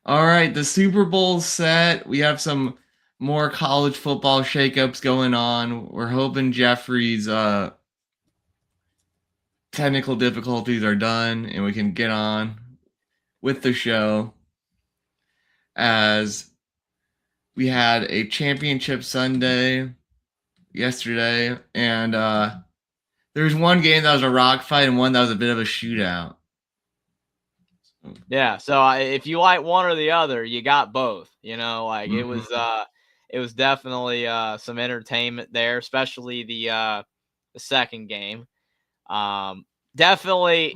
All right, the Super Bowl's set. We have some more college football shakeups going on. We're hoping Jeffrey's technical difficulties are done and we can get on with the show as we had a championship Sunday yesterday and there was one game that was a rock fight and one that was a bit of a shootout. Yeah, so if you like one or the other, you got both. Like it was definitely some entertainment there, especially the second game. Definitely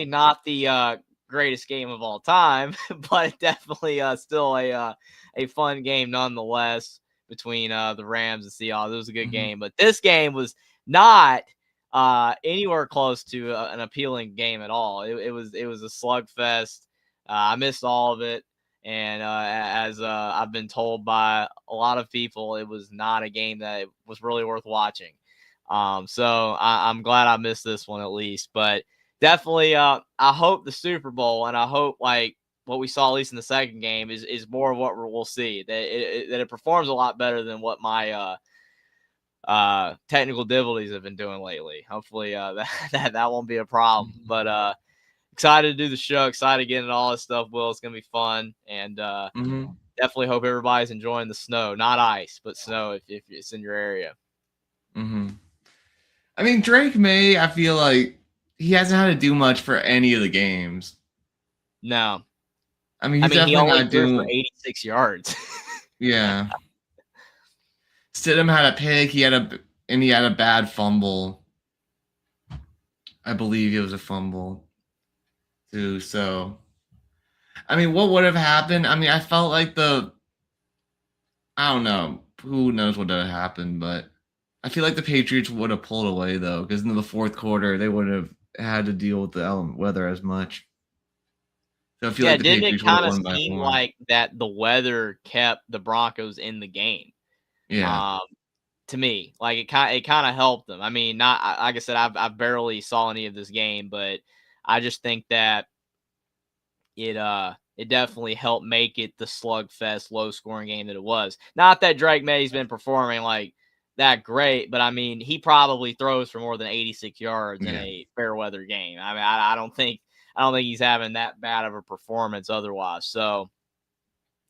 not the greatest game of all time, but definitely still a fun game nonetheless between the Rams and Seahawks. It was a good game, but this game was not anywhere close to an appealing game at all. It was a slugfest. I missed all of it, and as I've been told by a lot of people, it was not a game that was really worth watching. So I'm glad I missed this one at least, but definitely, I hope the Super Bowl, and I hope like what we saw at least in the second game is more of what we'll see, that it performs a lot better than what my technical difficulties have been doing lately. Hopefully, that won't be a problem. But excited to do the show, excited to get into all this stuff. Will, it's gonna be fun, and definitely hope everybody's enjoying the snow, not ice, but snow if it's in your area. I mean, Drake May, I feel like he hasn't had to do much for any of the games. No. I mean, he's he definitely only not threw doing for 86 yards. Yeah. Stidham had a pick. He had a bad fumble. I believe it was a fumble too. So, I mean, what would have happened? I mean, I felt like I don't know. Who knows what would have happened, but I feel like the Patriots would have pulled away though, because in the fourth quarter they wouldn't have had to deal with the weather as much. So I feel like the didn't it Patriots would have kind of won by seem more. like that the weather kept the Broncos in the game? Yeah. To me, like it kind of helped them. I mean, not like I said, I barely saw any of this game, but I just think that it definitely helped make it the slugfest, low scoring game that it was. Not that Drake May's been performing like that great, but I mean, he probably throws for more than 86 yards in Yeah. a fair weather game. I mean, I don't think he's having that bad of a performance otherwise. So,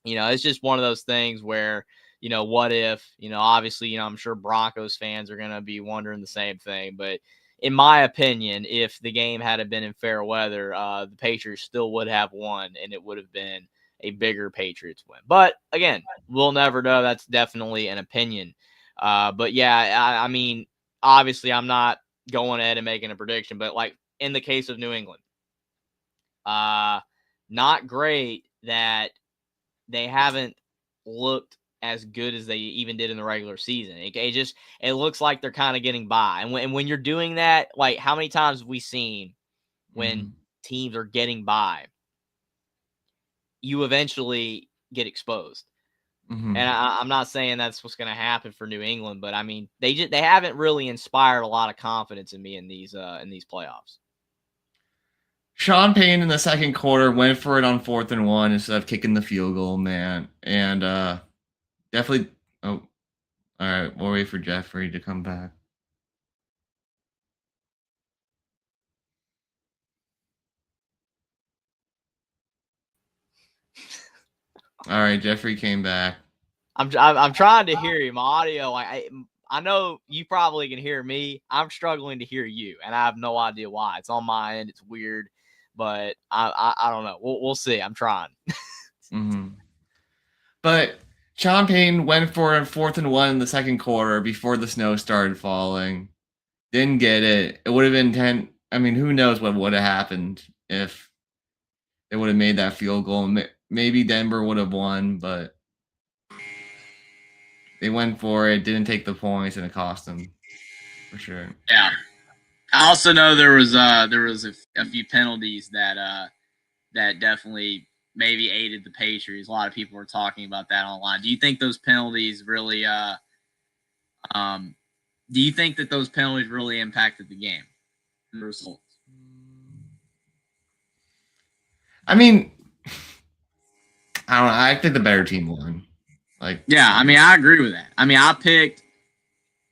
it's just one of those things where, what if, obviously, I'm sure Broncos fans are going to be wondering the same thing, but in my opinion, if the game had been in fair weather, the Patriots still would have won, and it would have been a bigger Patriots win. But again, we'll never know. That's definitely an opinion. But yeah, I mean, obviously, I'm not going ahead and making a prediction, but like in the case of New England, not great that they haven't looked as good as they even did in the regular season. It looks like they're kind of getting by. And when you're doing that, like how many times have we seen when teams are getting by, you eventually get exposed. And I'm not saying that's what's going to happen for New England, but I mean, they haven't really inspired a lot of confidence in me in these playoffs. Sean Payne in the second quarter went for it on 4th and 1 instead of kicking the field goal, man. And definitely. Oh, all right. We'll wait for Jeffrey to come back. All right, Jeffrey came back. I'm trying to hear you. My audio, I know you probably can hear me. I'm struggling to hear you, and I have no idea why. It's on my end. It's weird, but I don't know. We'll see. I'm trying. But Sean Payne went for a 4th and 1 in the second quarter before the snow started falling. Didn't get it. It would have been 10. I mean, who knows what would have happened if they would have made that field goal. Maybe Denver would have won, but they went for it, didn't take the points, and it cost them for sure. Yeah. I also know there was a few penalties that definitely maybe aided the Patriots. A lot of people were talking about that online. Do you think those penalties really do you think that those penalties really impacted the game and the results? I mean, I don't know. I think the better team won. Like, yeah, I mean, I agree with that. I mean, I picked.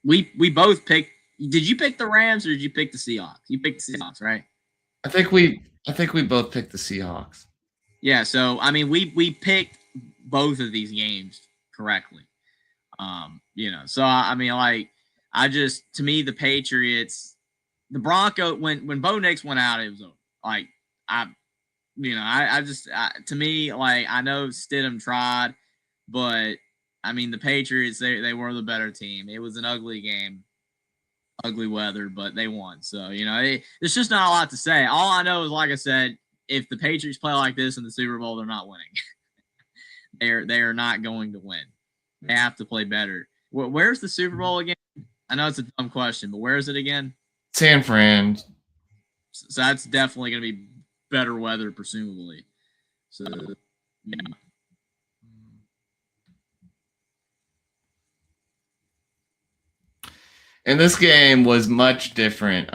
We both picked. Did you pick the Rams or did you pick the Seahawks? You picked the Seahawks, right? I think we both picked the Seahawks. Yeah. So I mean, we picked both of these games correctly. So I mean, like, to me, the Patriots, the Broncos, when Bo Nix went out, it was over. Like, to me, like, I know Stidham tried, but I mean, the Patriots, they were the better team. It was an ugly game, ugly weather, but they won. So, there's just not a lot to say. All I know is, like I said, if the Patriots play like this in the Super Bowl, they're not winning. they are not going to win. They have to play better. Where's the Super Bowl again? I know it's a dumb question, but where is it again? San Fran. So that's definitely going to be better weather, presumably. So, yeah. And this game was much different.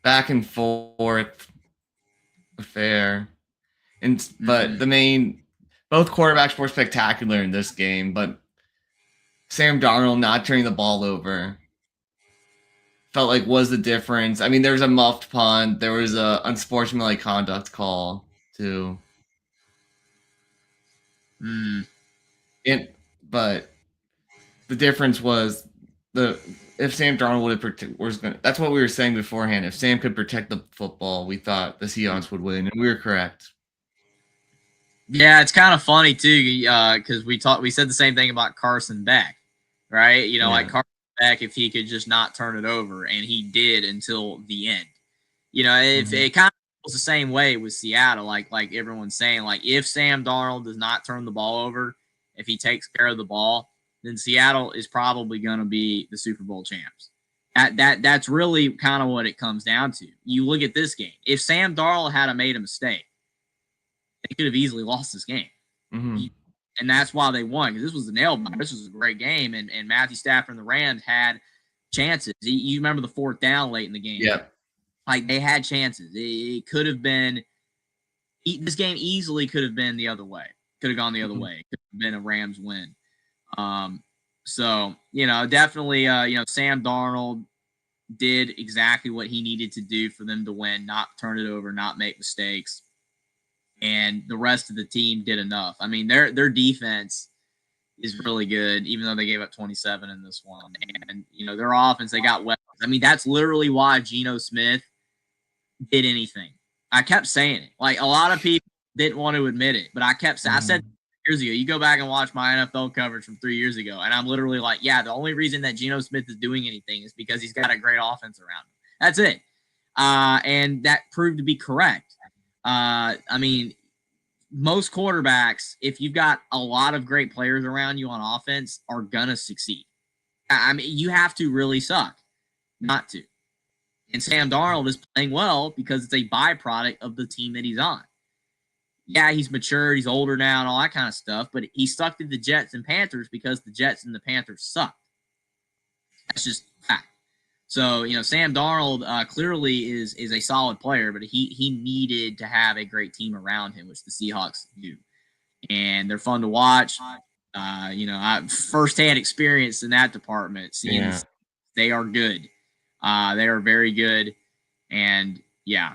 Back and forth affair. But both quarterbacks were spectacular in this game, but Sam Darnold not turning the ball over felt like was the difference. I mean, there was a muffed punt, there was a unsportsmanlike conduct call too. But the difference was if Sam Darnold would have that's what we were saying beforehand. If Sam could protect the football, we thought the Seahawks would win, and we were correct. Yeah, it's kind of funny too, because we said the same thing about Carson Beck, right? Like Carson Beck, if he could just not turn it over, and he did until the end. If it kind of was the same way with Seattle, like everyone's saying, like if Sam Darnold does not turn the ball over, if he takes care of the ball, then Seattle is probably going to be the Super Bowl champs. That's really kind of what it comes down to. You look at this game. If Sam Darnold had made a mistake, they could have easily lost this game. And that's why they won, because this was a nail-biter. This was a great game, and Matthew Stafford and the Rams had chances. You remember the fourth down late in the game. Yeah. Like, they had chances. It could have been – this game easily could have been the other way. Could have gone the other way. Could have been a Rams win. So, definitely, Sam Darnold did exactly what he needed to do for them to win, not turn it over, not make mistakes. And the rest of the team did enough. I mean, their defense is really good, even though they gave up 27 in this one. And, their offense, they got weapons. I mean, that's literally why Geno Smith did anything. I kept saying it. Like, a lot of people didn't want to admit it, but I kept saying, I said years ago, you go back and watch my NFL coverage from 3 years ago, and I'm literally like, yeah, the only reason that Geno Smith is doing anything is because he's got a great offense around him. That's it. And that proved to be correct. I mean, most quarterbacks, if you've got a lot of great players around you on offense, are going to succeed. I mean, you have to really suck not to. And Sam Darnold is playing well because it's a byproduct of the team that he's on. Yeah, he's matured, he's older now and all that kind of stuff, but he sucked at the Jets and Panthers because the Jets and the Panthers sucked. That's just fact. So, Sam Darnold clearly is a solid player, but he needed to have a great team around him, which the Seahawks do. And they're fun to watch. I firsthand experience in that department. Seems they are good. They are very good. And, yeah.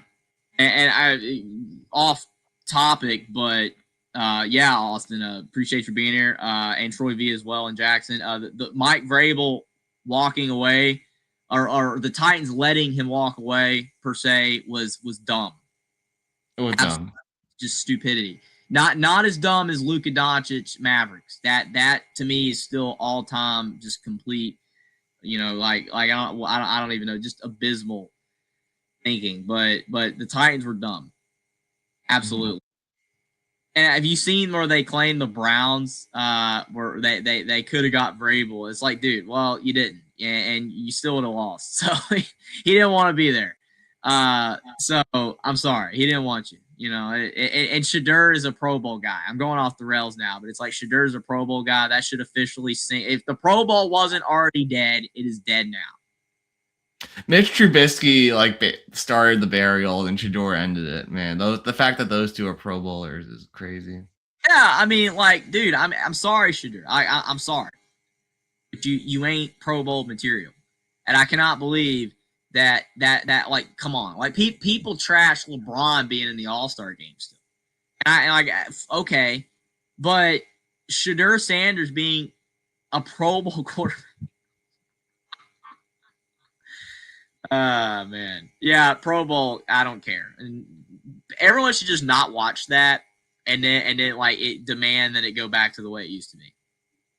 And I off topic, but, Austin, appreciate you being here. And Troy V as well, and Jackson. The Mike Vrabel walking away, or the Titans letting him walk away per se was dumb. It was dumb. Just stupidity. Not as dumb as Luka Doncic Mavericks. That to me is still all time just complete. I don't even know, just abysmal thinking. But the Titans were dumb. Absolutely. And have you seen where they claim the Browns where they could have got Vrabel? It's like, dude, well, you didn't. And you still would have lost. So he didn't want to be there. So I'm sorry. He didn't want you. And Shedeur is a Pro Bowl guy. I'm going off the rails now, but it's like Shedeur is a Pro Bowl guy. That should officially sink. If the Pro Bowl wasn't already dead, it is dead now. Mitch Trubisky started the burial and Shador ended it. Man, the fact that those two are Pro Bowlers is crazy. Yeah, I mean, like, dude, I'm sorry, Shador. I'm sorry, but you ain't Pro Bowl material, and I cannot believe that like, come on, like people trash LeBron being in the All-Star game still, and I like, okay, but Shador Sanders being a Pro Bowl quarterback. Man. Yeah, Pro Bowl, I don't care. And everyone should just not watch that and then like it demand that it go back to the way it used to be.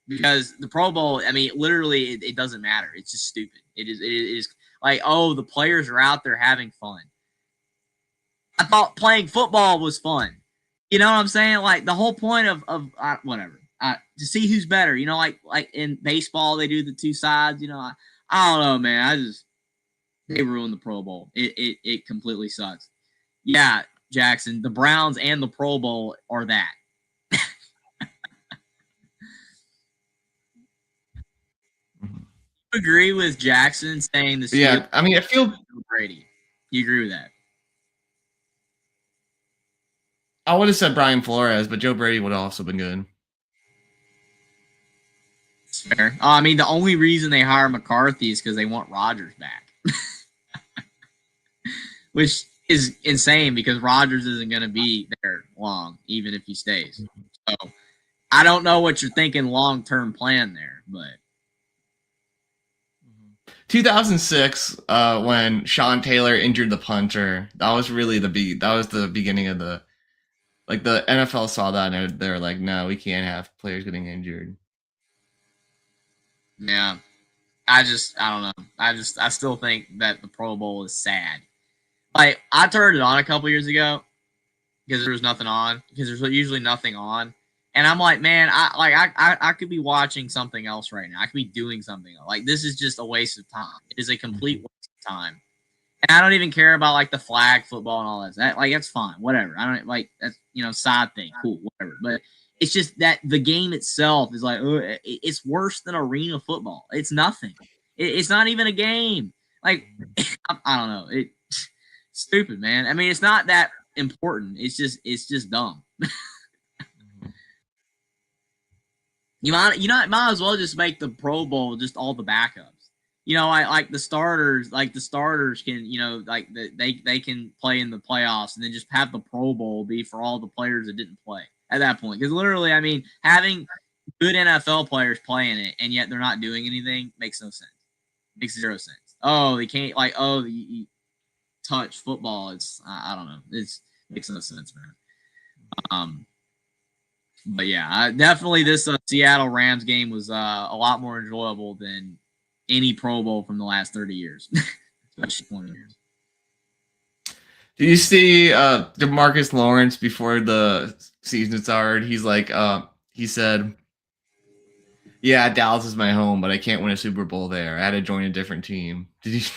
Because the Pro Bowl, I mean, literally it doesn't matter. It's just stupid. It is like, oh, the players are out there having fun. I thought playing football was fun. You know what I'm saying? Like the whole point of whatever. To see who's better, you know, like in baseball they do the two sides, you know. I don't know, man. They ruined the Pro Bowl. It completely sucks. Yeah, Jackson, the Browns and the Pro Bowl are that. Agree with Jackson saying the Steelers. Yeah, I mean, I feel Brady. You agree with that? I would have said Brian Flores, but Joe Brady would have also been good. It's fair. I mean, the only reason they hire McCarthy is because they want Rodgers back, which is insane because Rodgers isn't going to be there long, even if he stays. So I don't know what you're thinking long-term plan there, but 2006, when Sean Taylor injured the punter, that was really the beginning of the NFL saw that and they're like, no, we can't have players getting injured. Yeah, I don't know. I still think that the Pro Bowl is sad. Like I turned it on a couple years ago because there was nothing on because there's usually nothing on. And I'm like, man, I could be watching something else right now. I could be doing something else. Like this is just a waste of time. It is a complete waste of time. And I don't even care about like the flag football and all that. Like that's fine, whatever. I don't like that's side thing, cool, whatever. But it's just that the game itself is like it's worse than arena football. It's nothing. It's not even a game. Like I don't know. It's stupid, man. I mean, it's not that important. It's just dumb. You might as well just make the Pro Bowl just all the backups. Like the starters can, they can play in the playoffs and then just have the Pro Bowl be for all the players that didn't play at that point. Because literally, I mean, having good NFL players playing it and yet they're not doing anything makes no sense. Makes zero sense. Oh, they can't you touch football. It's I don't know. It makes no sense, man. But yeah, definitely this Seattle Rams game was a lot more enjoyable than any Pro Bowl from the last 30 years, especially 20 years. Did you see DeMarcus Lawrence before the season started? He's like, he said, "Yeah, Dallas is my home, but I can't win a Super Bowl there. I had to join a different team." Did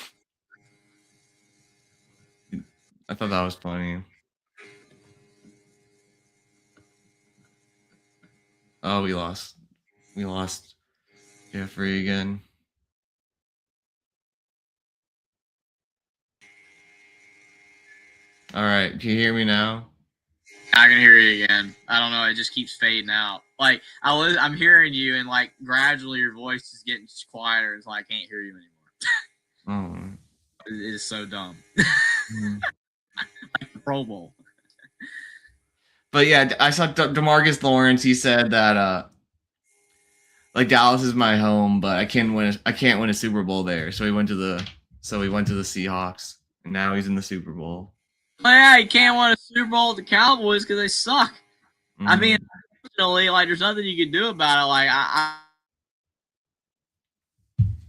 you? I thought that was funny. Oh, we lost Jeffrey again. All right, can you hear me now? I can hear you again. I don't know. It just keeps fading out. Like I'm hearing you, and like gradually your voice is getting quieter. It's like I can't hear you anymore. It is so dumb. Like the Pro Bowl. But yeah, I saw DeMarcus Lawrence. He said that like Dallas is my home, but I can't win a Super Bowl there. So he went to the Seahawks, and now he's in the Super Bowl. Well, yeah, he can't win a Super Bowl with the Cowboys because they suck. Mm-hmm. I mean, unfortunately, like there's nothing you can do about it. Like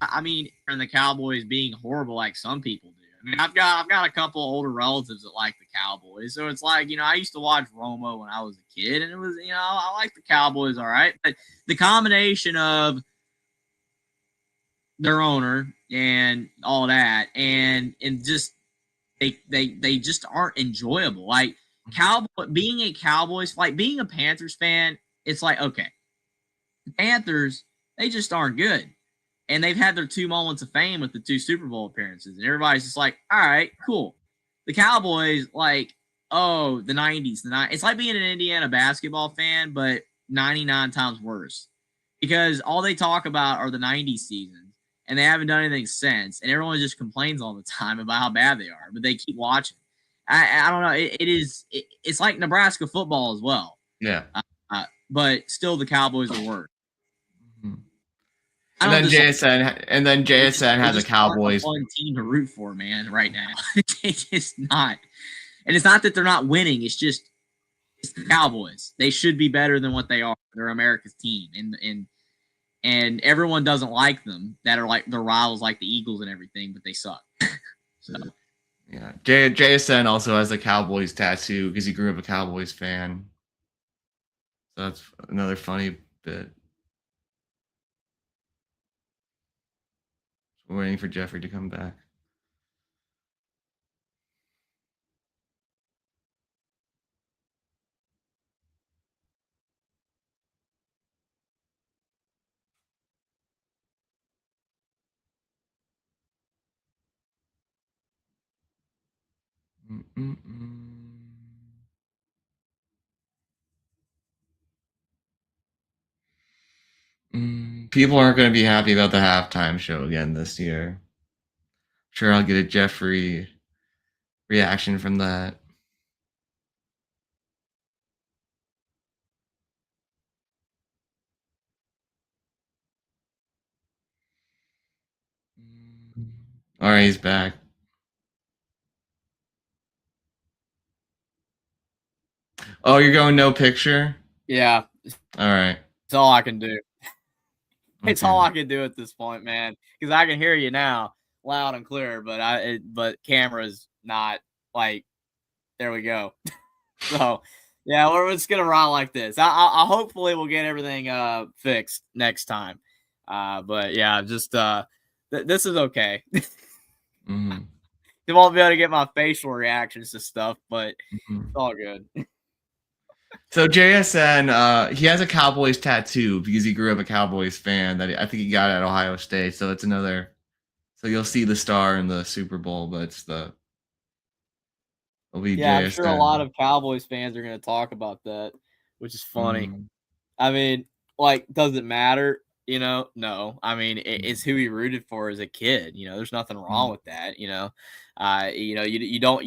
I mean, and the Cowboys being horrible like some people do. I mean, I've got a couple older relatives that like the Cowboys, so it's like I used to watch Romo when I was a kid, and it was I like the Cowboys, all right. But the combination of their owner and all that, and just they just aren't enjoyable. Like being a Cowboys, like being a Panthers fan, it's like okay, the Panthers they just aren't good. and they've had their 2 moments of fame with the 2 Super Bowl appearances, and everybody's just like, all right, cool. The Cowboys, like, oh, the 90s, it's like being an Indiana basketball fan, but 99 times worse, because all they talk about are the 90s seasons, and they haven't done anything since, and everyone just complains all the time about how bad they are, but they keep watching. I don't know. It's like Nebraska football as well. Yeah. But still, the Cowboys are worse. Mhm. I And don't then dislike- JSN has they a just aren't Cowboys. fun team to root for, man. Right now, it's not. And it's not that they're not winning. It's just it's the Cowboys. They should be better than what they are. They're America's team, and everyone doesn't like them. That are like their rivals, like the Eagles and everything, but they suck. So Yeah, JSN also has a Cowboys tattoo because he grew up a Cowboys fan. So that's another funny bit. We're waiting for Jeffrey to come back. People aren't going to be happy about the halftime show again this year. Sure, I'll get a Jeffrey reaction from that. All right, he's back. Oh, you're going no picture? Yeah, All right. it's all I can do. It's Okay. all I can do at this point, man. Because I can hear you now, loud and clear, but camera's not like. There we go. So, yeah, we're just gonna ride like this. I hopefully we'll get everything fixed next time. But yeah, just this is okay. Mm-hmm. You won't be able to get my facial reactions to stuff, but Mm-hmm. it's all good. So JSN, he has a Cowboys tattoo because he grew up a Cowboys fan. That I think he got at Ohio State. So it's another. So you'll see the star in the Super Bowl, but it'll be Yeah, I'm sure a lot JSN. of Cowboys fans are gonna talk about that, which is funny. Mm-hmm. I mean, like, does it matter? No. I mean, it's who he rooted for as a kid. There's nothing wrong with that. You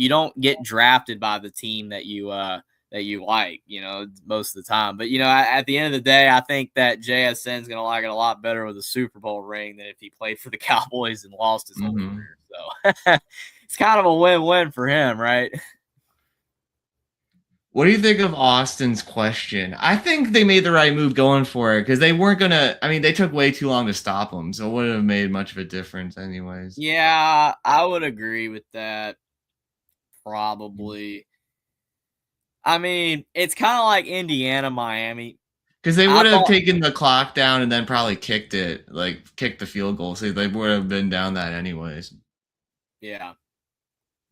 don't get drafted by the team that you like. Most of the time. But at the end of the day, I think that JSN's gonna like it a lot better with a Super Bowl ring than if he played for the Cowboys and lost his whole Mm-hmm. career. So it's kind of a win-win for him, right? What do you think of Austin's question? I think they made the right move going for it because they weren't gonna. I mean, they took way too long to stop him, so it wouldn't have made much of a difference, anyways. Yeah, I would agree with that. Probably. I mean, it's kind of like Indiana, Miami. Because they I would have thought, taken the clock down and then probably kicked it, like kicked the field goal. So they would have been down that anyways. yeah,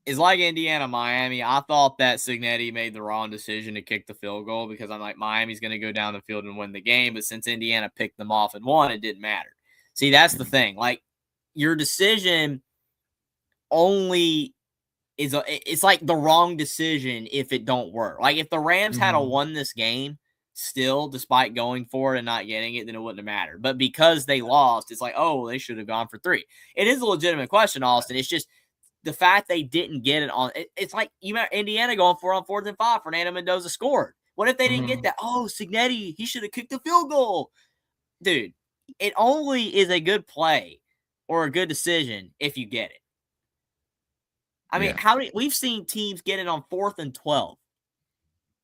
it's like Indiana, Miami. I thought that Signetti made the wrong decision to kick the field goal because I'm like, Miami's going to go down the field and win the game. But since Indiana picked them off and won, it didn't matter. See, that's the thing. Like, your decision only it's like the wrong decision if it don't work. Like, if the Rams had won this game still, despite going for it and not getting it, then it wouldn't have mattered. But because they lost, it's like, oh, they should have gone for 3. It is a legitimate question, Austin. It's just the fact they didn't get it on. It's like Indiana going for it on 4th and 5. Fernando Mendoza scored. What if they didn't get that? Oh, Signetti, he should have kicked the field goal. Dude, it only is a good play or a good decision if you get it. I mean, we've seen teams get it on 4th and 12.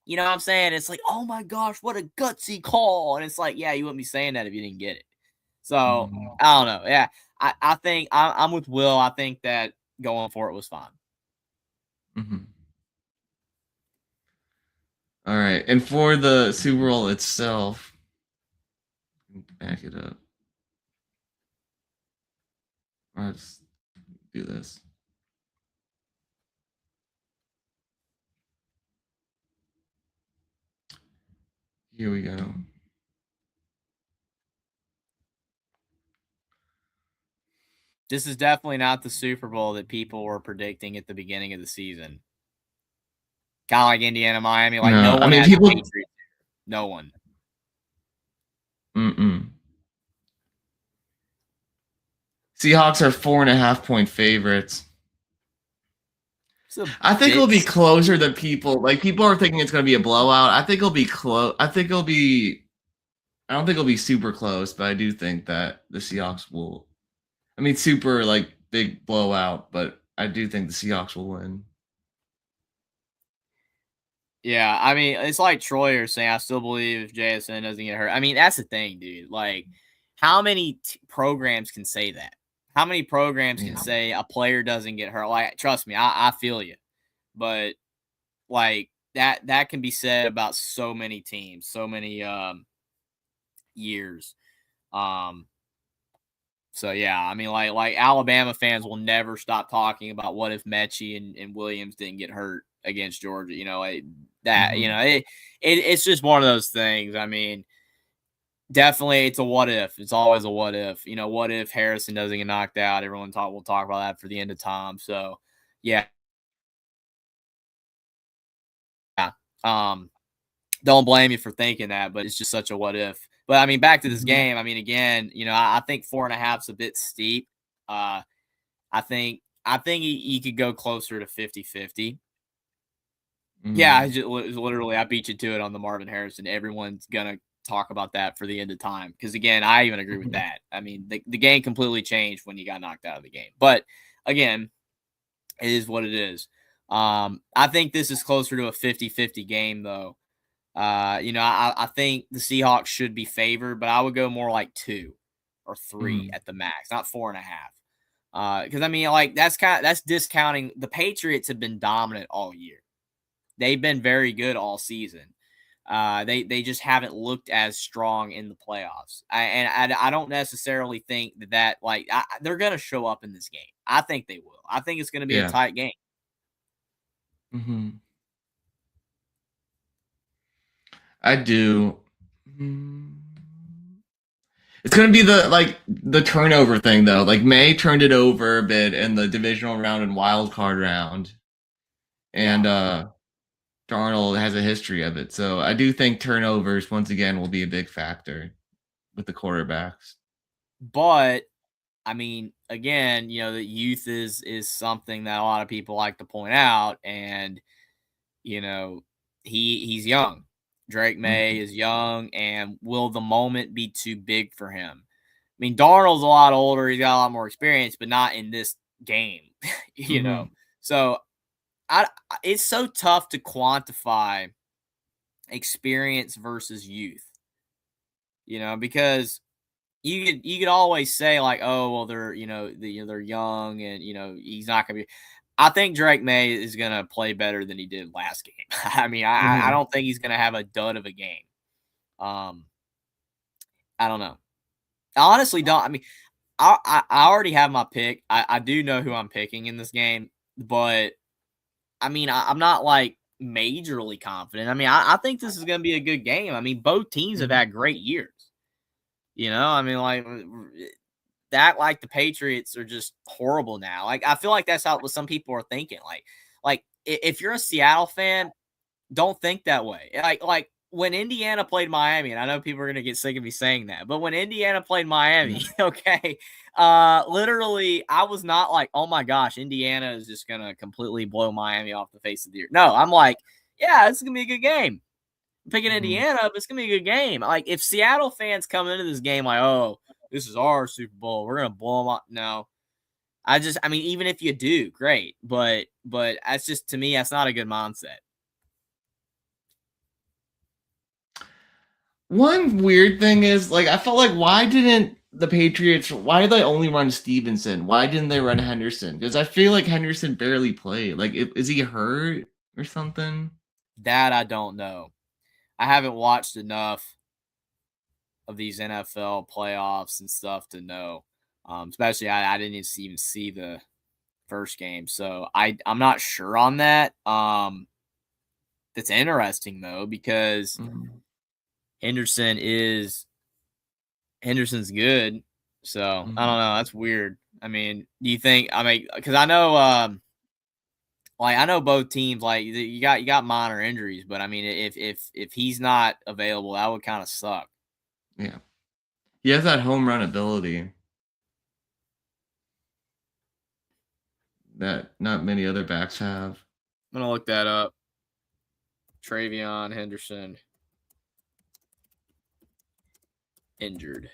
You know what I'm saying? It's like, oh my gosh, what a gutsy call. And it's like, yeah, you wouldn't be saying that if you didn't get it. So I don't know. Yeah, I think I'm with Will. I think that going for it was fine. All right, and for the Super Bowl itself, back it up. Let's do this. Here we go. this is definitely not the Super Bowl that people were predicting at the beginning of the season. Kind of like Indiana, Miami. Like, no one has the Patriots. No one. Seahawks are 4.5-point favorites. I think it'll be closer than people. Like, people are thinking it's going to be a blowout. I think it'll be close. I don't think it'll be super close, but I do think that the Seahawks will. I mean, super, like, big blowout, but I do think the Seahawks will win. Yeah, I mean, it's like Troy are saying, I still believe if JSN doesn't get hurt. I mean, that's the thing, dude. Like, how many programs can say that? How many programs can say a player doesn't get hurt? Like, trust me, I feel you. But, like, that can be said about so many teams, so many years. So, yeah, I mean, like Alabama fans will never stop talking about what if Mechie and Williams didn't get hurt against Georgia. You know, it's just one of those things. I mean, definitely it's a what if. It's always a what if. You know, what if Harrison doesn't get knocked out? We'll talk about that for the end of time. So, yeah. Don't blame you for thinking that, but it's just such a what if. But I mean, back to this game. I mean, again, you know, I think 4.5 is a bit steep. I think he could go closer to 50-50. Yeah, literally, I beat you to it on the Marvin Harrison. Everyone's gonna talk about that for the end of time because, again, I even agree with that. I mean, the game completely changed when he got knocked out of the game. But again, it is what it is. I think this is closer to a 50-50 game, though. You know, I think the Seahawks should be favored, but I would go more like 2 or 3 at the max, not 4.5. Because I mean, like that's discounting the Patriots have been dominant all year. They've been very good all season. They just haven't looked as strong in the playoffs. I don't necessarily think that they're gonna show up in this game. I think they will. I think it's gonna be a tight game. I do. It's gonna be the turnover thing though. Like, May turned it over a bit in the divisional round and wild card round, and Darnold has a history of it. So I do think turnovers once again will be a big factor with the quarterbacks. But I mean, again, you know, the youth is something that a lot of people like to point out, and you know, he's young. Drake May is young, and will the moment be too big for him? I mean, Darnold's a lot older. He's got a lot more experience, but not in this game, you know. So it's so tough to quantify experience versus youth, you know, because you could always say like, oh, well, they're they're young and he's not gonna be. I think Drake May is gonna play better than he did last game. I mean, I don't think he's gonna have a dud of a game. I don't know. I honestly don't. I mean, I already have my pick. I do know who I'm picking in this game, but I mean, I'm not like majorly confident. I mean, I think this is gonna be a good game. I mean, both teams have had great years. You know, I mean, like the Patriots are just horrible now. Like, I feel like that's how what some people are thinking. Like if you're a Seattle fan, don't think that way. Like when Indiana played Miami, and I know people are gonna get sick of me saying that, but when Indiana played Miami, okay, literally, I was not like, oh my gosh, Indiana is just gonna completely blow Miami off the face of the earth. No, I'm like, yeah, this is gonna be a good game. I'm picking Indiana, but it's gonna be a good game. Like, if Seattle fans come into this game like, oh, this is our Super Bowl, we're gonna blow them up. No, I mean, even if you do, great, but that's just, to me, that's not a good mindset. One weird thing is, like, I felt like, why did they only run Stevenson? Why didn't they run Henderson? Because I feel like Henderson barely played. Like, is he hurt or something? That I don't know. I haven't watched enough of these NFL playoffs and stuff to know. Especially, I didn't even see the first game, so I'm not sure on that. That's interesting though, because Henderson's good. So I don't know. That's weird. I mean, do you think? I mean, because I know, I know both teams. Like you got minor injuries, but I mean, if he's not available, that would kind of suck. Yeah. He has that home run ability that not many other backs have. I'm gonna look that up. Travion Henderson injured.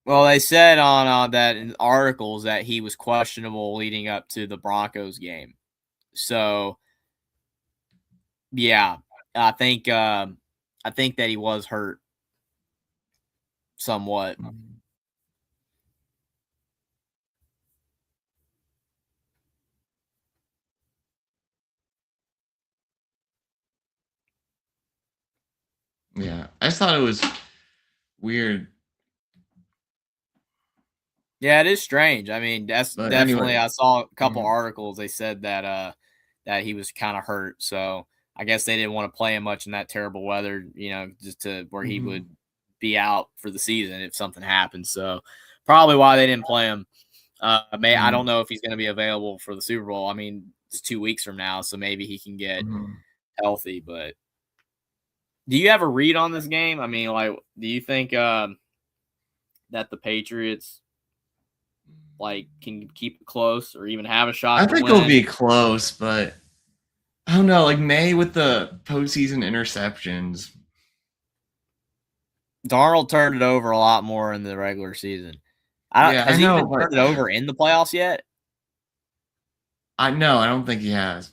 Well, they said on that in articles that he was questionable leading up to the Broncos game. So, yeah, I think that he was hurt somewhat. Yeah, I just thought it was weird. Yeah, it is strange. I mean, that's But definitely. anyway. I saw a couple articles. They said that that he was kind of hurt. So I guess they didn't want to play him much in that terrible weather. Just to where he would be out for the season if something happened. So probably why they didn't play him. I don't know if he's going to be available for the Super Bowl. I mean, it's 2 weeks from now, so maybe he can get healthy. But do you have a read on this game? I mean, like, do you think that the Patriots can keep it close or even have a shot? I think it'll be close, but I don't know. Like May with the postseason interceptions. Darnold turned it over a lot more in the regular season. Has he even turned it over in the playoffs yet? I don't think he has.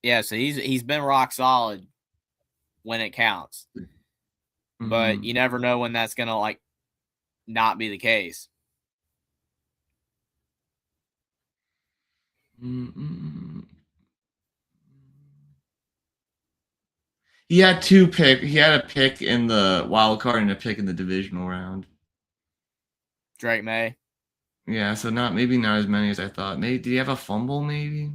Yeah, so he's been rock solid when it counts. But you never know when that's gonna not be the case. He had He had a pick in the wild card and a pick in the divisional round. Drake May. Yeah, so maybe not as many as I thought. Maybe did he have a fumble? Maybe.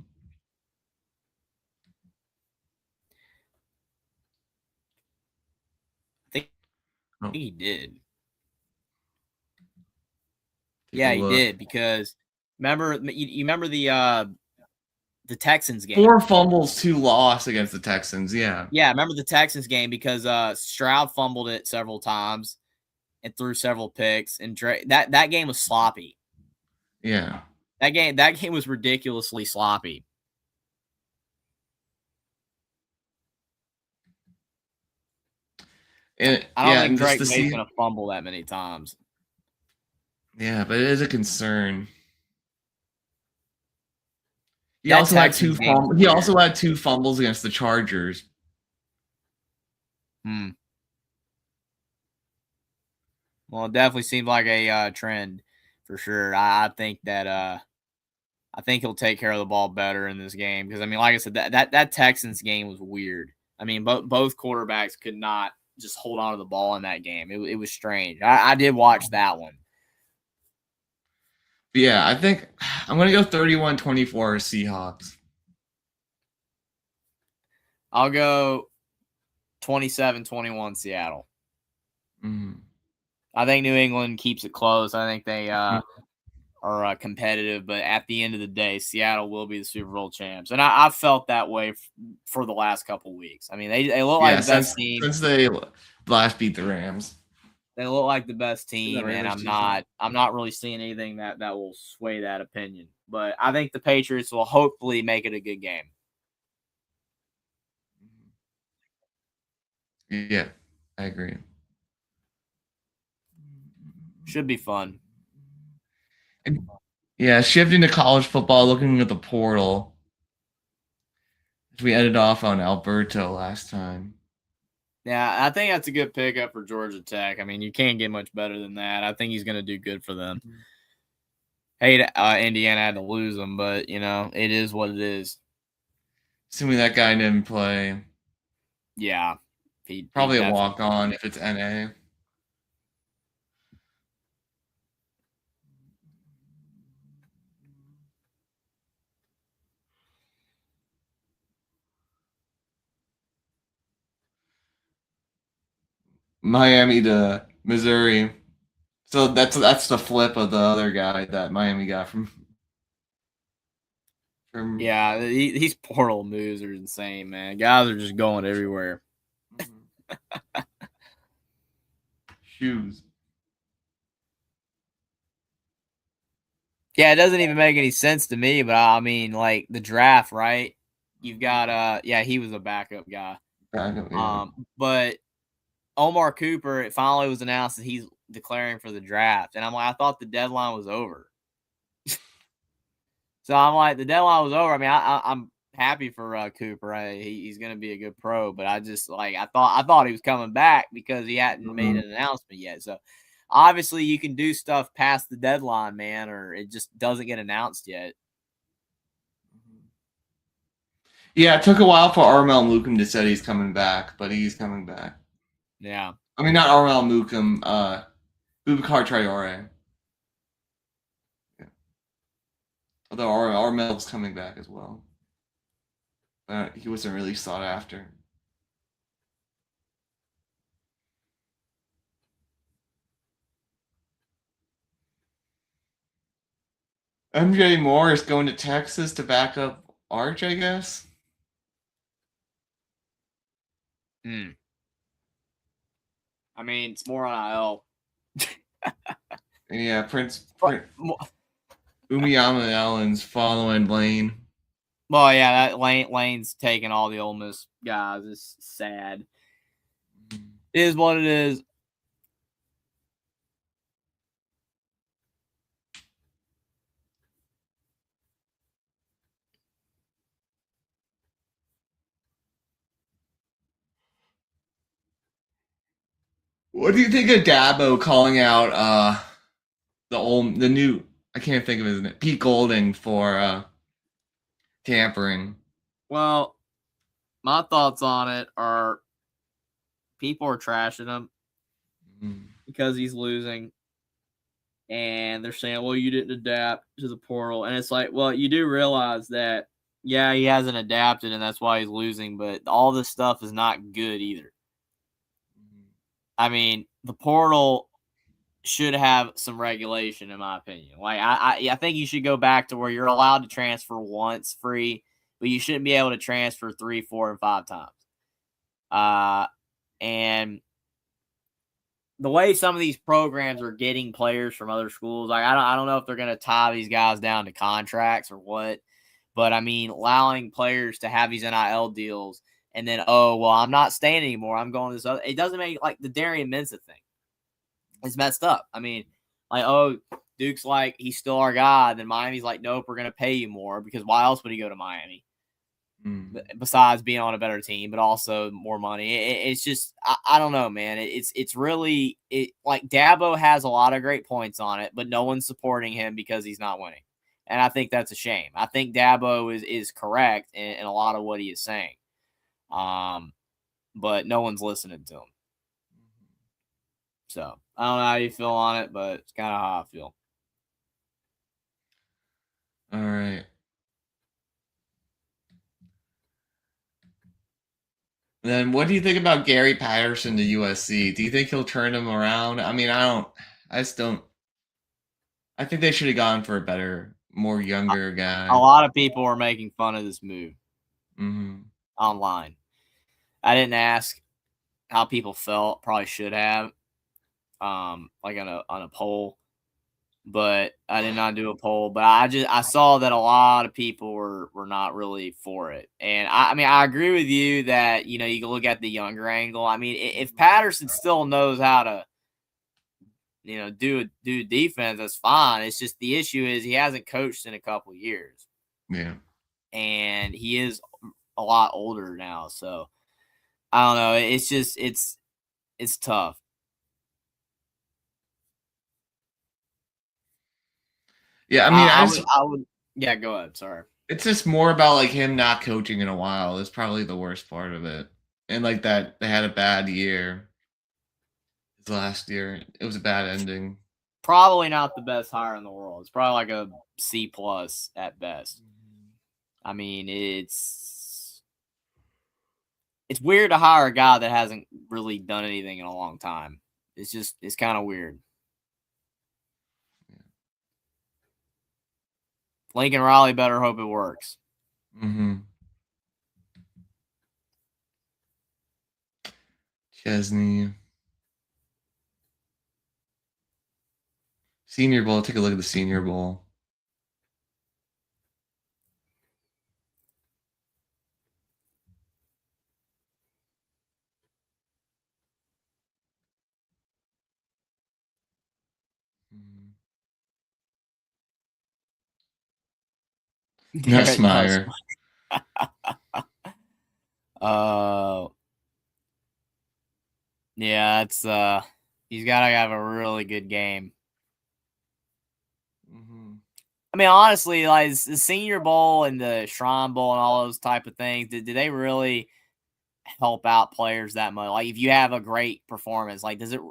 I think he did. Yeah, he did because remember you remember the Texans game. 4 fumbles, 2 loss against the Texans. Yeah. Yeah, I remember the Texans game because Stroud fumbled it several times and threw several picks, and that game was sloppy. Yeah. That game was ridiculously sloppy. And I don't think Drake May's going to fumble that many times. Yeah, but it is a concern. He also had 2 fumbles. He also had 2 fumbles against the Chargers. Well, it definitely seemed like a trend for sure. I think that I think he'll take care of the ball better in this game because I mean, like I said, that Texans game was weird. I mean, both quarterbacks could not just hold on to the ball in that game. It was strange. I did watch that one. But yeah, I think I'm going to go 31-24 Seahawks. I'll go 27-21 Seattle. I think New England keeps it close. I think they are competitive, but at the end of the day, Seattle will be the Super Bowl champs. And I've felt that way for the last couple of weeks. I mean, they look like the best team. Since they last beat the Rams. They look like the best team, and I'm not really seeing anything that will sway that opinion. But I think the Patriots will hopefully make it a good game. Yeah, I agree. Should be fun. Yeah, shifting to college football, looking at the portal. We ended off on Alberto last time. Yeah, I think that's a good pickup for Georgia Tech. I mean, you can't get much better than that. I think he's going to do good for them. Hate Indiana had to lose him, but, it is what it is. Assuming that guy didn't play. Yeah. Probably a walk-on if it's NA. Miami to Missouri. So that's the flip of the other guy that Miami got from. Yeah, these portal moves are insane, man. Guys are just going everywhere. Shoes. Yeah, it doesn't even make any sense to me, but I mean, like the draft, right? You've got yeah, he was a backup guy. But Omar Cooper, it finally was announced that he's declaring for the draft, and I'm like, I thought the deadline was over. So I'm like, the deadline was over. I mean, I'm happy for Cooper. He's going to be a good pro, but I just like I thought he was coming back because he hadn't made an announcement yet. So obviously, you can do stuff past the deadline, man, or it just doesn't get announced yet. Yeah, it took a while for Armel Mukum to say he's coming back, but he's coming back. Yeah. I mean, not Armel Mukum, Boubacar Traore. Yeah. Although Armel's coming back as well. He wasn't really sought after. MJ Moore is going to Texas to back up Arch, I guess. I mean, it's more on IL. Yeah, Prince Umiyama Allen's following Lane. Well, yeah, that Lane's taking all the Ole Miss guys. It's sad. It is what it is. What do you think of Dabo calling out the new, I can't think of his name, Pete Golding for tampering? Well, my thoughts on it are people are trashing him because he's losing. And they're saying, well, you didn't adapt to the portal. And it's like, well, you do realize that, yeah, he hasn't adapted and that's why he's losing. But all this stuff is not good either. I mean, the portal should have some regulation, in my opinion. Like, I think you should go back to where you're allowed to transfer once free, but you shouldn't be able to transfer 3, 4, and 5 times. And the way some of these programs are getting players from other schools, like I don't know if they're going to tie these guys down to contracts or what, but I mean, allowing players to have these NIL deals and then, oh, well, I'm not staying anymore. I'm going to this other. It doesn't make like the Darian Mensah thing. It's messed up. I mean, like, oh, Duke's like, he's still our guy. Then Miami's like, nope, we're going to pay you more because why else would he go to Miami? Besides being on a better team, but also more money. It's just, I don't know, man. It's really like Dabo has a lot of great points on it, but no one's supporting him because he's not winning. And I think that's a shame. I think Dabo is correct in a lot of what he is saying. But no one's listening to him. So I don't know how you feel on it, but it's kind of how I feel. All right. Then what do you think about Gary Patterson to USC? Do you think he'll turn him around? I mean, I just don't. I think they should have gone for a better, more younger guy. A lot of people are making fun of this move online. I didn't ask how people felt. Probably should have, like on a poll, but I did not do a poll. But I saw that a lot of people were not really for it, and I mean I agree with you that you can look at the younger angle. I mean if Patterson still knows how to do defense, that's fine. It's just the issue is he hasn't coached in a couple years. Yeah, and he is a lot older now, so I don't know. It's just it's tough. Yeah, I mean, I would. Yeah, go ahead. Sorry. It's just more about like him not coaching in a while is probably the worst part of it, and like that they had a bad year. Last year, it was a bad ending. Probably not the best hire in the world. It's probably like a C+ at best. I mean, it's weird to hire a guy that hasn't really done anything in a long time. It's kind of weird. Lincoln Riley better hope it works. Mm-hmm. Chesney. Senior Bowl. Take a look at the Senior Bowl. Nussmeier. Yeah, it's he's got to have a really good game. Mm-hmm. I mean, honestly, like the Senior Bowl and the Shrine Bowl and all those type of things, did they really help out players that much? Like, if you have a great performance, like, does it?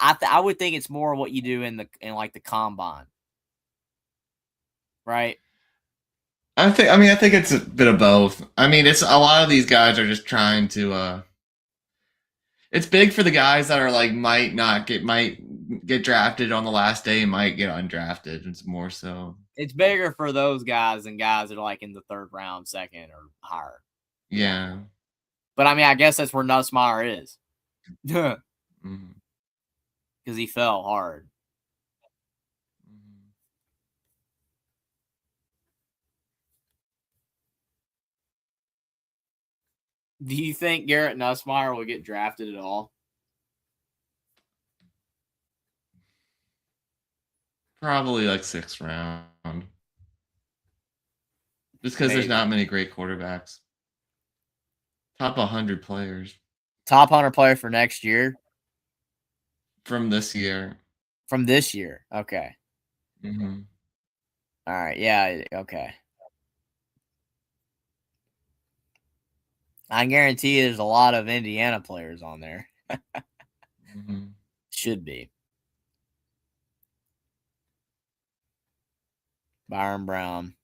I would think it's more what you do in the combine, right? I think it's a bit of both. I mean, it's a lot of these guys are just trying to. It's big for the guys that are like might get drafted on the last day and might get undrafted. It's more so. It's bigger for those guys than guys that are like in the third round, second or higher. Yeah. But I mean, I guess that's where Nussmeier is. Because Mm-hmm. he fell hard. Mm-hmm. Do you think Garrett Nussmeier will get drafted at all? Probably like 6th round. Just because there's not many great quarterbacks. Top 100 players. Top 100 player for next year? From this year. From this year. Okay. Mm-hmm. All right. Yeah. Okay. I guarantee you there's a lot of Indiana players on there. Mm-hmm. Should be. Byron Brown.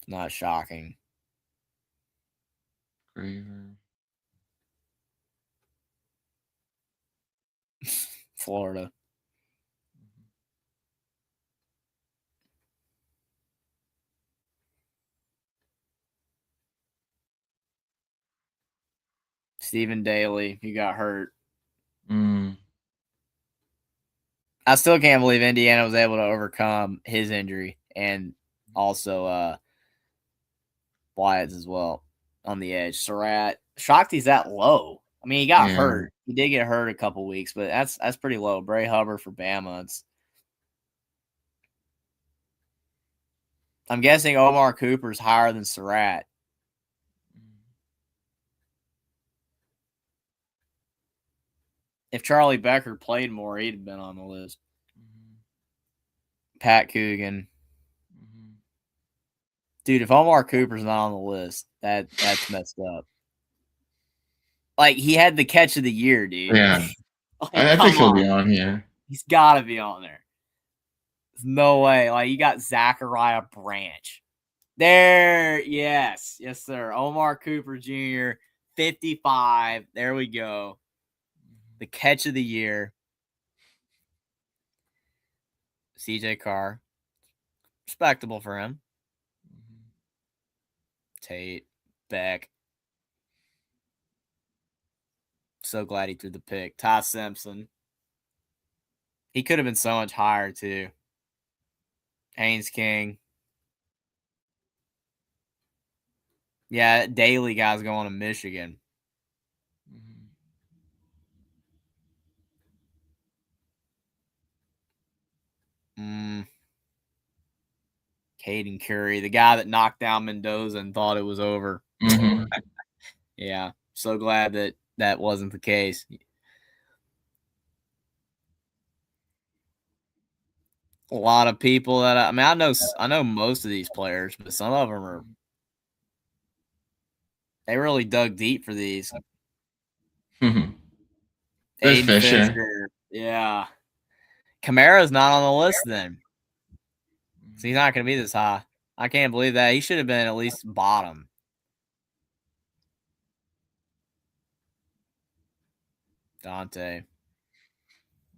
Not shocking. Graver. Florida. Stephen Daly. He got hurt. Mm. I still can't believe Indiana was able to overcome his injury and also Wyatt's as well on the edge. Surratt. Shocked he's that low. I mean, he got hurt. He did get hurt a couple weeks, but that's pretty low. Bray Hubbard for Bama. I'm guessing Omar Cooper's higher than Surratt. If Charlie Becker played more, he'd have been on the list. Mm-hmm. Pat Coogan. Mm-hmm. Dude, if Omar Cooper's not on the list, that's messed up. Like, he had the catch of the year, dude. Yeah. Like, I think he'll be on here. He's got to be on there. There's no way. Like, you got Zachariah Branch. There. Yes. Yes, sir. Omar Cooper Jr., 55. There we go. The catch of the year. CJ Carr. Respectable for him. Tate. Beck. So glad he threw the pick. Ty Simpson. He could have been so much higher, too. Haynes King. Yeah, Daly guy's going to Michigan. Caden Curry, the guy that knocked down Mendoza and thought it was over. Mm-hmm. Yeah, so glad that wasn't the case. A lot of people that I know most of these players, but some of them they really dug deep for these. Mm-hmm. Aiden Fisher. Yeah. Kamara's not on the list then. So he's not going to be this high. I can't believe that. He should have been at least bottom. Dante.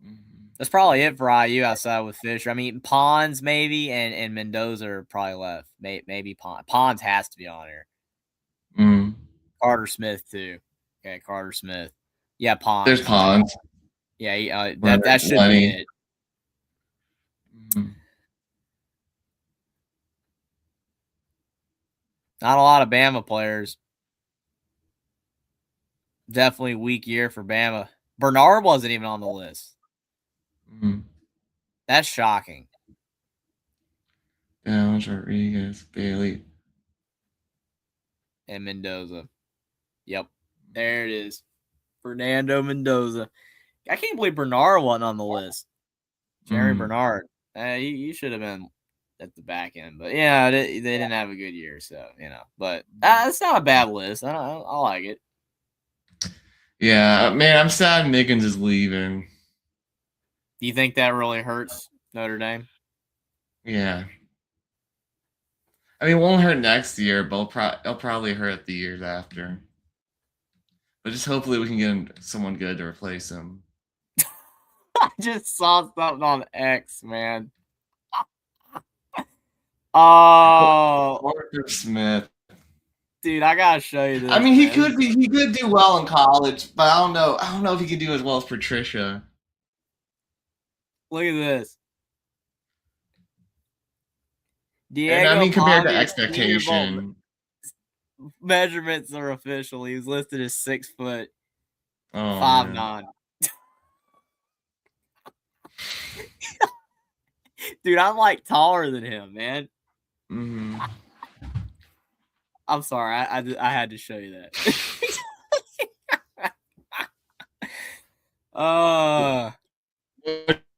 Mhm. That's probably it for IU outside with Fisher. I mean, Pons maybe and Mendoza are probably left. Maybe Pons has to be on here. Mm. Carter Smith too. Okay, Carter Smith. Yeah, Pons. There's Ponds. Yeah, that should Lenny. be it. Mhm. Not a lot of Bama players. Definitely weak year for Bama. Bernard wasn't even on the list. Mhm. That's shocking. Downs, Rodriguez, Bailey. And Mendoza. Yep. There it is. Fernando Mendoza. I can't believe Bernard wasn't on the list. Jerry Bernard. You should have been at the back end. But yeah, they didn't have a good year. So, But it's not a bad list. I like it. Yeah, man, I'm sad Miggins is leaving. Do you think that really hurts Notre Dame? Yeah. I mean, it won't hurt next year, but it'll probably hurt the years after. But just hopefully we can get someone good to replace him. I just saw something on X, man. Oh, Arthur Smith. dude, I gotta show you this. I mean, he could do well in college, but I don't know if he could do as well as Patricia. Look at this. And I mean, compared to Pontius expectation. Measurements are official. He was listed as 6 foot, Oh, 5'9". Dude, I'm like taller than him, man. Mm-hmm. I'm sorry, I had to show you that.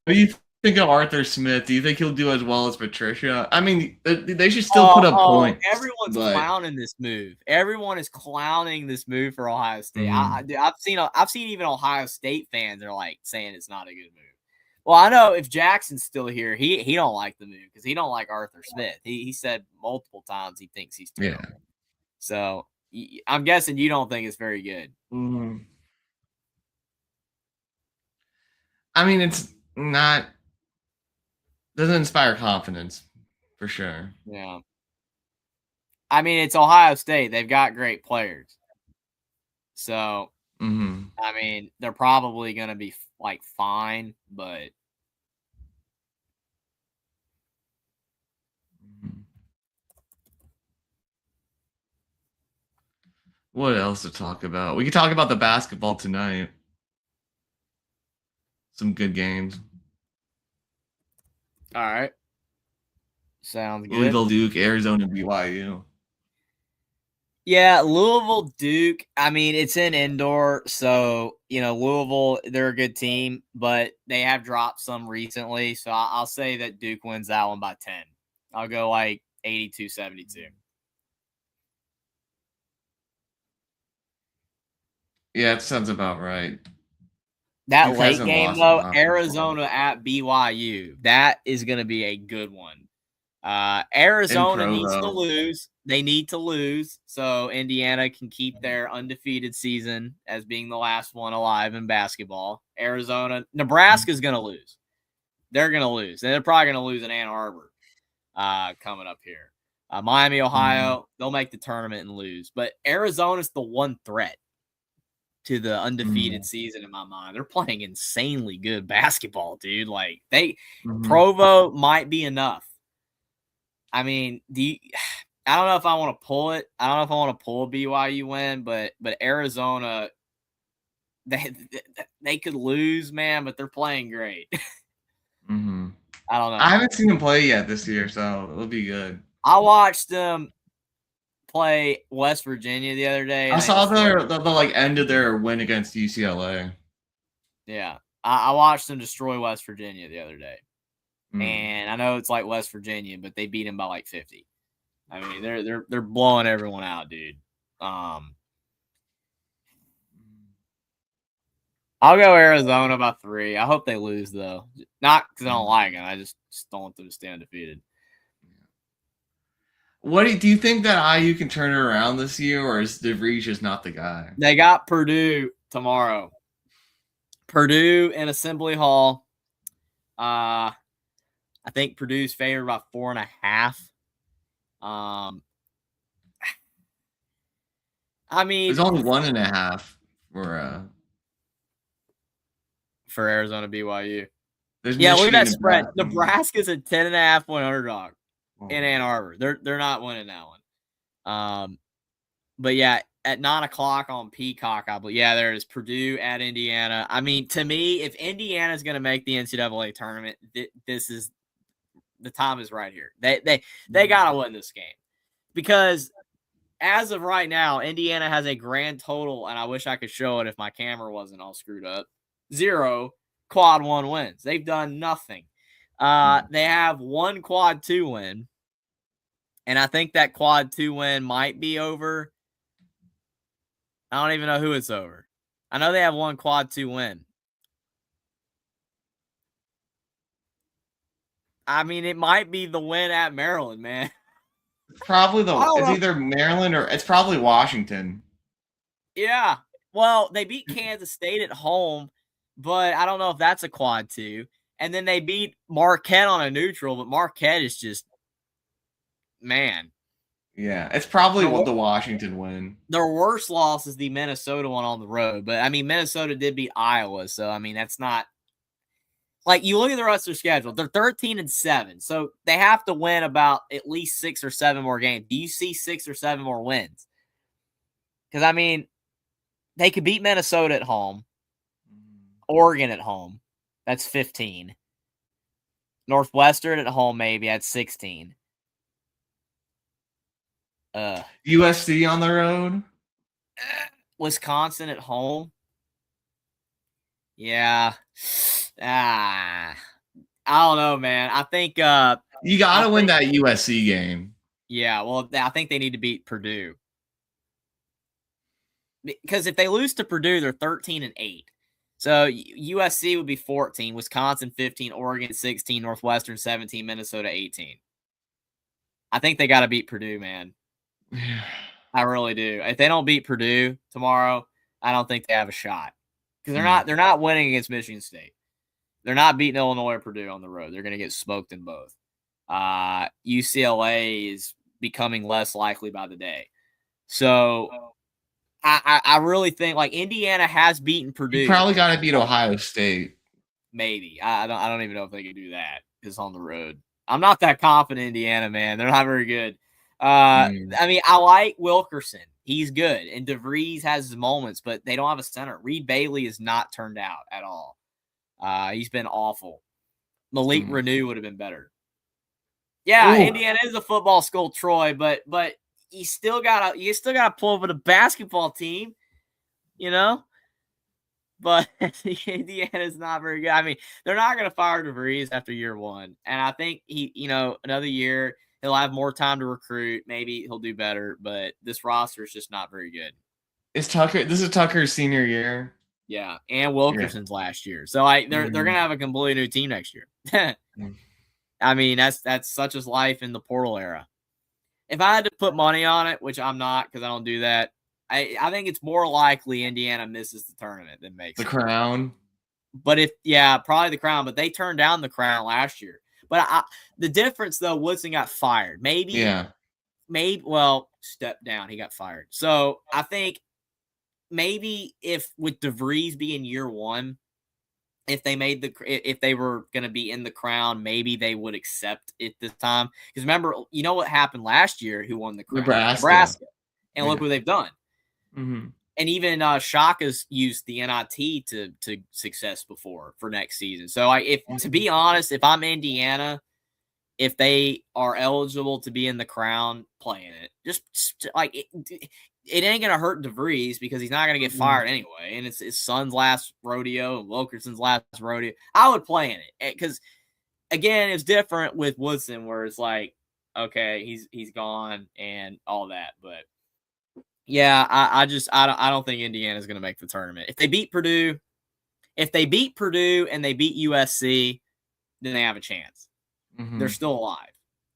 What do you think of Arthur Smith? Do you think he'll do as well as Patricia? I mean, they should still put up points. Everyone's clowning this move. Everyone is clowning this move for Ohio State. Mm-hmm. I've seen even Ohio State fans are like saying it's not a good move. Well, I know if Jackson's still here, he don't like the move because he don't like Arthur Smith. He said multiple times he thinks he's terrible. Yeah. So I'm guessing you don't think it's very good. Mm-hmm. I mean, it's not. Doesn't inspire confidence, for sure. Yeah. I mean, it's Ohio State. They've got great players. So, I mean, they're probably going to be, like, fine, but. What else to talk about? We can talk about the basketball tonight. Some good games. All right. Sounds good. Louisville, Duke, Arizona, BYU. Yeah, Louisville, Duke. I mean, it's in indoor, so Louisville, they're a good team, but they have dropped some recently. So I'll say that Duke wins that one by 10. I'll go like 82-72. Yeah, it sounds about right. That Duke late game though, Arizona at BYU. That is going to be a good one. Arizona needs to lose. They need to lose so Indiana can keep their undefeated season as being the last one alive in basketball. Nebraska is going to lose. They're going to lose. And they're probably going to lose in Ann Arbor coming up here. Miami, Ohio, they'll make the tournament and lose. But Arizona's the one threat to the undefeated season in my mind. They're playing insanely good basketball, dude. Like Provo might be enough. I mean, I don't know if I want to pull it. I don't know if I want to pull a BYU win, but Arizona, they could lose, man, but they're playing great. I don't know. I haven't seen them play yet this year, so it'll be good. I watched them play West Virginia the other day. I saw the end of their win against UCLA. Yeah, I watched them destroy West Virginia the other day. And I know it's like West Virginia, but they beat them by like 50. I mean, they're blowing everyone out, dude. I'll go Arizona by 3. I hope they lose though. Not because I don't like them. I just don't want them to stay undefeated. What do you think that IU can turn it around this year, or is DeVries just not the guy? They got Purdue tomorrow. Purdue and Assembly Hall. I think Purdue's favored by 4.5. I mean, There's only 1.5 for Arizona BYU. there's Yeah, look at that Michigan, spread. Nebraska. Nebraska's a 10.5-point underdog Oh. in Ann Arbor. They're not winning that one. But yeah, at 9:00 on Peacock, I believe. Yeah, there is Purdue at Indiana. I mean, to me, if Indiana's going to make the NCAA tournament, this is the time is right here. They got to win this game because as of right now, Indiana has a grand total, and I wish I could show it if my camera wasn't all screwed up. 0 quad 1 wins. They've done nothing. They have 1 quad 2 win, and I think that quad 2 win might be over. I don't even know who it's over. I know they have 1 quad 2 win. I mean, it might be the win at Maryland, man. Probably it's either Maryland or it's probably Washington. Yeah. Well, they beat Kansas State at home, but I don't know if that's a quad 2. And then they beat Marquette on a neutral, but Marquette is just, man. Yeah, it's probably the Washington win. Their worst loss is the Minnesota one on the road. But, I mean, Minnesota did beat Iowa, so, I mean, that's not – like, you look at the rest of their schedule. They're 13-7, so they have to win about at least 6 or 7 more games. Do you see 6 or 7 more wins? Because, I mean, they could beat Minnesota at home, Oregon at home. That's 15. Northwestern at home, maybe. That's 16. USC on the road. Wisconsin at home. Yeah. I don't know, man. I think you got to win that USC game. Yeah, well, I think they need to beat Purdue. Because if they lose to Purdue, they're 13-8. So USC would be 14, Wisconsin 15, Oregon 16, Northwestern 17, Minnesota 18. I think they got to beat Purdue, man. Yeah. I really do. If they don't beat Purdue tomorrow, I don't think they have a shot. Because they're not winning against Michigan State. They're not beating Illinois or Purdue on the road. They're going to get smoked in both. UCLA is becoming less likely by the day. So I really think like Indiana has beaten Purdue. You probably got to beat Ohio State. Maybe. I don't even know if they can do that because it's on the road. I'm not that confident in Indiana, man. They're not very good. I mean, I like Wilkerson. He's good. And DeVries has his moments, but they don't have a center. Reed Bailey has not turned out at all. He's been awful. Malik Renew would have been better. Yeah, Indiana is a football school, Troy, but you still gotta pull over the basketball team, you know? But Indiana is not very good. I mean, they're not going to fire DeVries after year 1. And I think another year, he'll have more time to recruit. Maybe he'll do better, but this roster is just not very good. This is Tucker's senior year. Yeah, and Wilkerson's last year. So they're going to have a completely new team next year. I mean, that's such as life in the portal era. If I had to put money on it, which I'm not because I don't do that, I think it's more likely Indiana misses the tournament than makes the crown. But probably the crown. But they turned down the crown last year. But the difference though, Woodson got fired. Stepped down. He got fired. So I think maybe if with DeVries being year 1, if they were going to be in the crown, maybe they would accept it this time. Because remember, you know what happened last year? Who won the crown? Nebraska. And look what they've done. Mm-hmm. And even Shaka's used the NIT to success before for next season. So to be honest, if I'm Indiana, if they are eligible to be in the crown, playing it. Just like it ain't gonna hurt DeVries because he's not gonna get fired anyway. And it's his son's last rodeo and Wilkerson's last rodeo. I would play in it because again, it's different with Woodson where it's like, okay, he's gone and all that, but. Yeah, I don't think Indiana's going to make the tournament. If they beat Purdue and they beat USC, then they have a chance. Mm-hmm. They're still alive.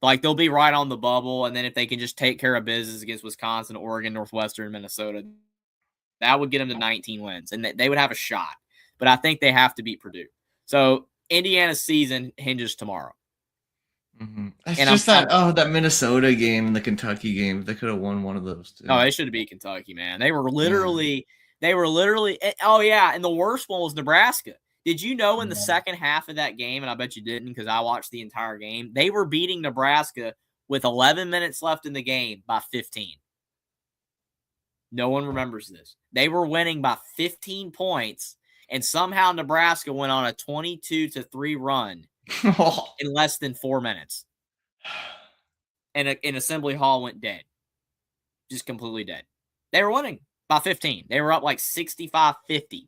Like they'll be right on the bubble, and then if they can just take care of business against Wisconsin, Oregon, Northwestern, Minnesota, that would get them to 19 wins, and they would have a shot. but I think they have to beat Purdue. So Indiana's season hinges tomorrow. It's And just that Minnesota game and the Kentucky game. They could have won one of those too. Oh, they should have beat Kentucky, man. They were literally. Oh yeah, and the worst one was Nebraska. Did you know in the second half of that game, and I bet you didn't because I watched the entire game, they were beating Nebraska with 11 minutes left in the game by 15. No one remembers this. They were winning by 15 points, and somehow Nebraska went on a 22-3 run in less than 4 minutes. And Assembly Hall went dead. Just completely dead. They were winning by 15. They were up like 65-50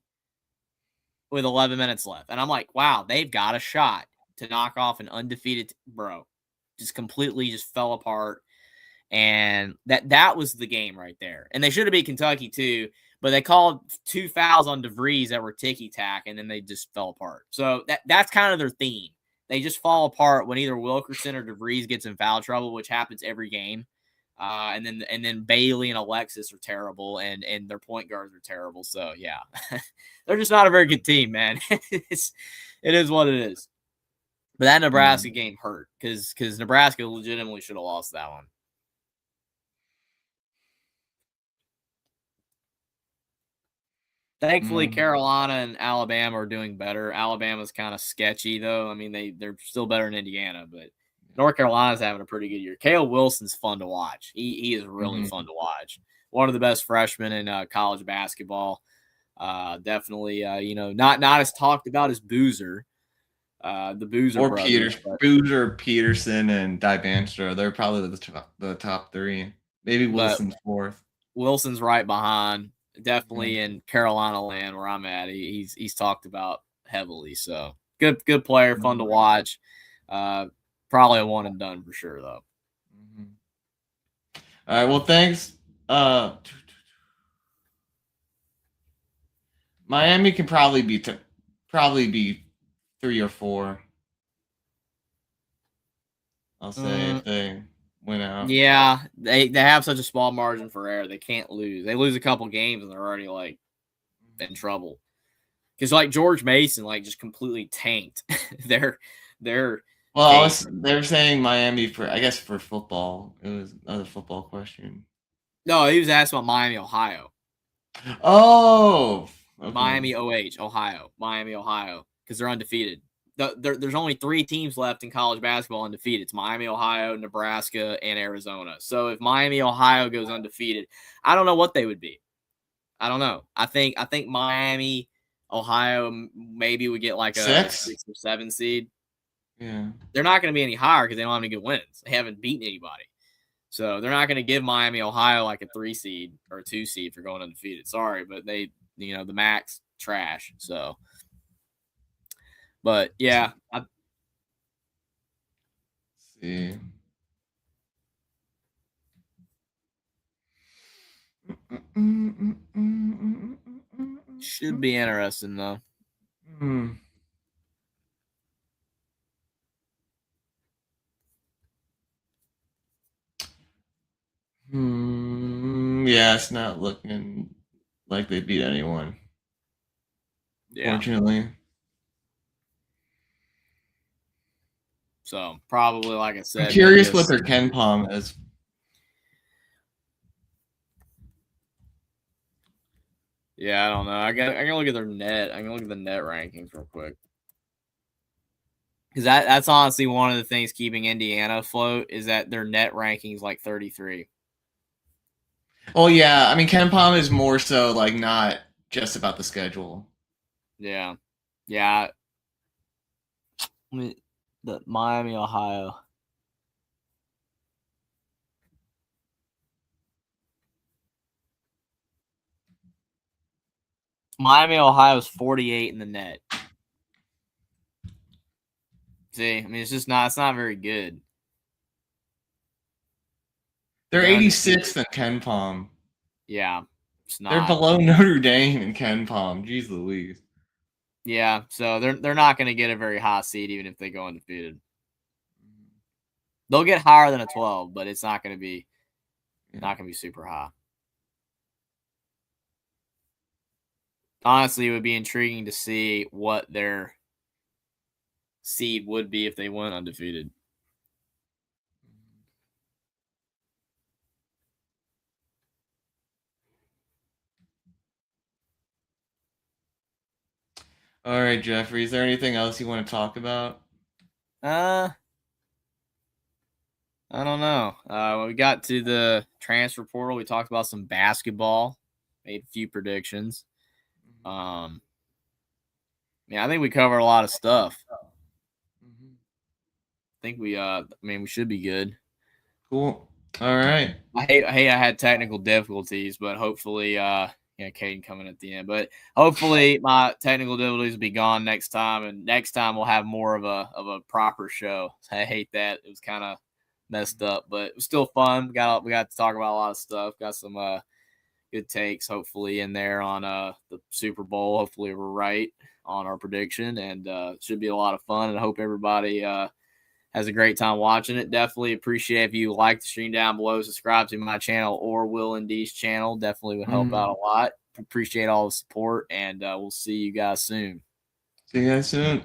with 11 minutes left. And I'm like, wow, they've got a shot to knock off an undefeated bro. Just completely just fell apart. And that was the game right there. And they should have beat Kentucky too, but they called 2 fouls on DeVries that were ticky-tack, and then they just fell apart. So that's kind of their theme. They just fall apart when either Wilkerson or DeVries gets in foul trouble, which happens every game. And then Bailey and Alexis are terrible, and their point guards are terrible. So yeah, they're just not a very good team, man. It is what it is. But that Nebraska game hurt because Nebraska legitimately should have lost that one. Thankfully, Carolina and Alabama are doing better. Alabama's kind of sketchy, though. I mean, they're still better than Indiana, but North Carolina's having a pretty good year. Caleb Wilson's fun to watch. He is really fun to watch. One of the best freshmen in college basketball. Definitely, not as talked about as Boozer. The Boozer or brothers. Boozer, Peterson, and Dybanstra. They're probably the top three. Maybe Wilson's fourth. Wilson's right behind. Definitely in Carolina land where I'm at. He's talked about heavily. So good player, fun to watch. Probably a one and done for sure though. All right. Well, thanks. Miami can probably be 3 or 4. I'll say if they win out. Yeah, they have such a small margin for error. They can't lose. They lose a couple games and they're already like in trouble. Because like George Mason just completely tanked. they're Well, they're saying Miami for football. It was another football question. No, he was asking about Miami, Ohio. Oh, okay. Miami, Ohio. Miami, Ohio, because they're undefeated. There's only 3 teams left in college basketball undefeated. It's Miami, Ohio, Nebraska, and Arizona. So if Miami, Ohio goes undefeated, I don't know what they would be. I don't know. I think Miami, Ohio maybe would get like a 6 or 7 seed. Yeah. They're not going to be any higher because they don't have any good wins. They haven't beaten anybody. So they're not going to give Miami, Ohio like a 3 seed or a 2 seed for going undefeated. Sorry, but they, the max trash. So, but yeah. See. Should be interesting though. Yeah, it's not looking like they beat anyone. Yeah. Fortunately. So probably, like I said, I'm curious what their Ken Palm is. Yeah, I don't know. I can look at their net. I can look at the net rankings real quick. Because that's honestly one of the things keeping Indiana afloat is that their net rankings like 33. Oh yeah, I mean Ken Palm is more so not just about the schedule. Yeah. The Miami, Ohio. Miami, Ohio is 48 in the net. See, I mean, it's not very good. They're 86th in Ken Palm. Yeah, it's not. They're below Notre Dame in Ken Palm. Jeez Louise. Yeah, so they're not going to get a very high seed even if they go undefeated. They'll get higher than a 12, but it's not going to be super high. honestly, it would be intriguing to see what their seed would be if they went undefeated. All right, Jeffrey. Is there anything else you want to talk about? I don't know. When we got to the transfer portal, we talked about some basketball, made a few predictions. Yeah, I think we covered a lot of stuff. I think we we should be good. Cool. All right. I hate I had technical difficulties, but hopefully Caden coming at the end. But hopefully my technical difficulties will be gone next time, and next time we'll have more of a proper show. I hate that. It was kind of messed up, but it was still fun. We got to talk about a lot of stuff. Got some good takes hopefully in there on the Super Bowl. Hopefully we're right on our prediction, and it should be a lot of fun, and I hope everybody has a great time watching it. Definitely appreciate if you like the stream down below, subscribe to my channel or WillND's channel. Definitely would help out a lot. Appreciate all the support, and we'll see you guys soon. See you guys soon.